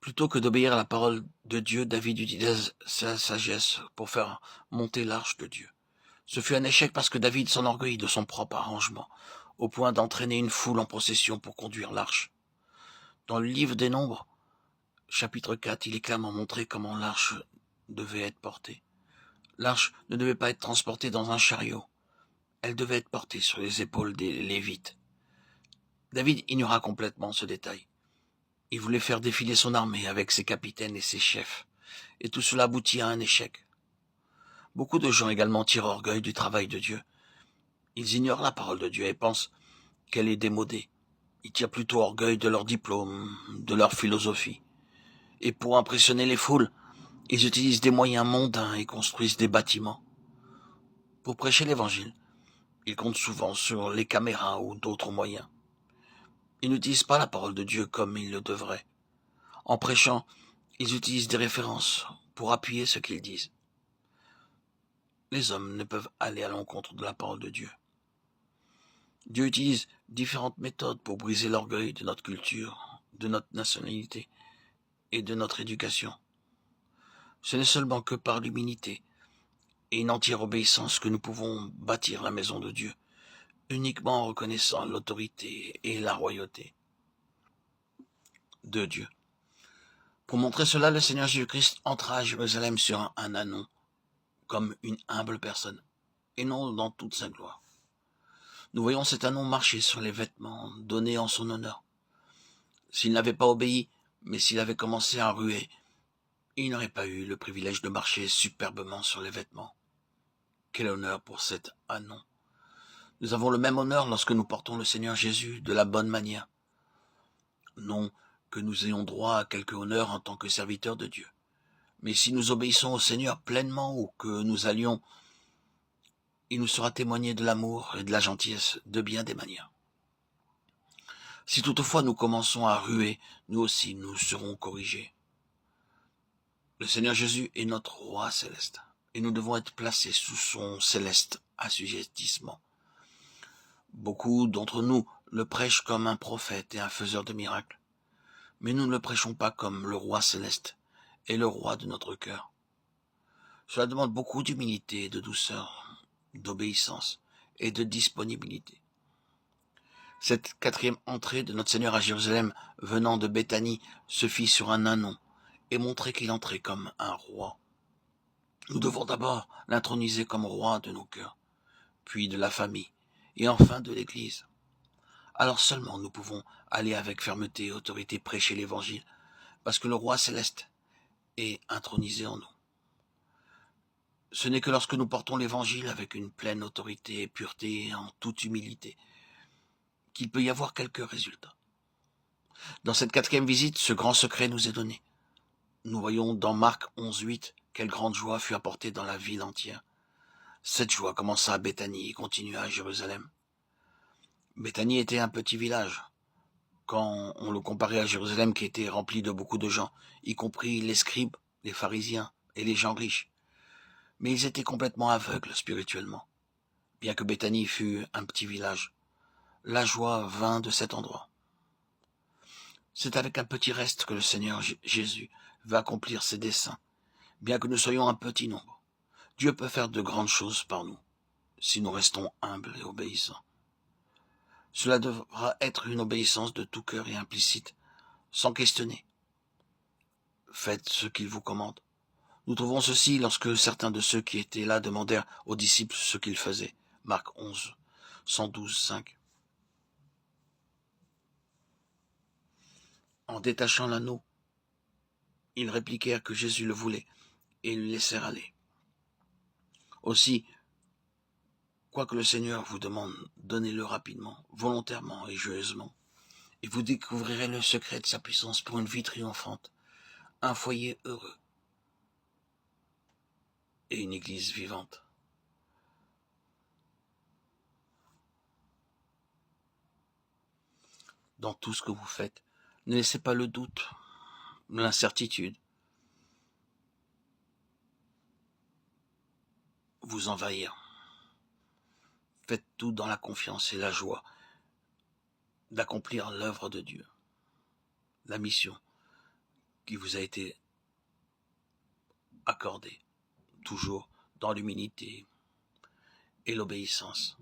Plutôt que d'obéir à la parole de Dieu, David utilisa sa sagesse pour faire monter l'arche de Dieu. Ce fut un échec parce que David s'enorgueillit de son propre arrangement, au point d'entraîner une foule en procession pour conduire l'arche. Dans le livre des Nombres, chapitre 4, il est clairement montré comment l'arche devait être portée. L'arche ne devait pas être transportée dans un chariot. Elle devait être portée sur les épaules des Lévites. David ignora complètement ce détail. Il voulait faire défiler son armée avec ses capitaines et ses chefs. Et tout cela aboutit à un échec. Beaucoup de gens également tirent orgueil du travail de Dieu. Ils ignorent la parole de Dieu et pensent qu'elle est démodée. Ils tirent plutôt orgueil de leur diplôme, de leur philosophie. Et pour impressionner les foules, ils utilisent des moyens mondains et construisent des bâtiments. Pour prêcher l'évangile, ils comptent souvent sur les caméras ou d'autres moyens. Ils n'utilisent pas la parole de Dieu comme ils le devraient. En prêchant, ils utilisent des références pour appuyer ce qu'ils disent. Les hommes ne peuvent aller à l'encontre de la parole de Dieu. Dieu utilise différentes méthodes pour briser l'orgueil de notre culture, de notre nationalité et de notre éducation. Ce n'est seulement que par l'humilité et une entière obéissance que nous pouvons bâtir la maison de Dieu, uniquement en reconnaissant l'autorité et la royauté de Dieu. Pour montrer cela, le Seigneur Jésus-Christ entra à Jérusalem sur un ânon, comme une humble personne, et non dans toute sa gloire. Nous voyons cet ânon marcher sur les vêtements donnés en son honneur. S'il n'avait pas obéi, mais s'il avait commencé à ruer, il n'aurait pas eu le privilège de marcher superbement sur les vêtements. Quel honneur pour cet ânon. Nous avons le même honneur lorsque nous portons le Seigneur Jésus de la bonne manière. Non que nous ayons droit à quelque honneur en tant que serviteurs de Dieu. Mais si nous obéissons au Seigneur pleinement ou que nous allions, il nous sera témoigné de l'amour et de la gentillesse de bien des manières. Si toutefois nous commençons à ruer, nous aussi nous serons corrigés. Le Seigneur Jésus est notre roi céleste, et nous devons être placés sous son céleste assujettissement. Beaucoup d'entre nous le prêchent comme un prophète et un faiseur de miracles, mais nous ne le prêchons pas comme le roi céleste et le roi de notre cœur. Cela demande beaucoup d'humilité, de douceur, d'obéissance et de disponibilité. Cette quatrième entrée de notre Seigneur à Jérusalem venant de Béthanie se fit sur un ânon et montrait qu'il entrait comme un roi. Nous devons d'abord l'introniser comme roi de nos cœurs, puis de la famille, et enfin de l'Église. Alors seulement nous pouvons aller avec fermeté et autorité prêcher l'Évangile, parce que le roi céleste est intronisé en nous. Ce n'est que lorsque nous portons l'Évangile avec une pleine autorité et pureté et en toute humilité qu'il peut y avoir quelques résultats. Dans cette quatrième visite, ce grand secret nous est donné. Nous voyons dans Marc 11:8 quelle grande joie fut apportée dans la ville entière. Cette joie commença à Béthanie et continua à Jérusalem. Béthanie était un petit village, quand on le comparait à Jérusalem qui était rempli de beaucoup de gens, y compris les scribes, les pharisiens et les gens riches. Mais ils étaient complètement aveugles spirituellement. Bien que Béthanie fût un petit village, la joie vint de cet endroit. C'est avec un petit reste que le Seigneur Jésus va accomplir ses desseins, bien que nous soyons un petit nombre. Dieu peut faire de grandes choses par nous, si nous restons humbles et obéissants. Cela devra être une obéissance de tout cœur et implicite, sans questionner. Faites ce qu'il vous commande. Nous trouvons ceci lorsque certains de ceux qui étaient là demandèrent aux disciples ce qu'ils faisaient. Marc 11, 112, 5. En détachant l'anneau, ils répliquèrent que Jésus le voulait et le laissèrent aller. Aussi, quoi que le Seigneur vous demande, donnez-le rapidement, volontairement et joyeusement, et vous découvrirez le secret de sa puissance pour une vie triomphante, un foyer heureux et une église vivante. Dans tout ce que vous faites, ne laissez pas le doute, l'incertitude vous envahir. Faites tout dans la confiance et la joie d'accomplir l'œuvre de Dieu, la mission qui vous a été accordé, toujours dans l'humilité et l'obéissance.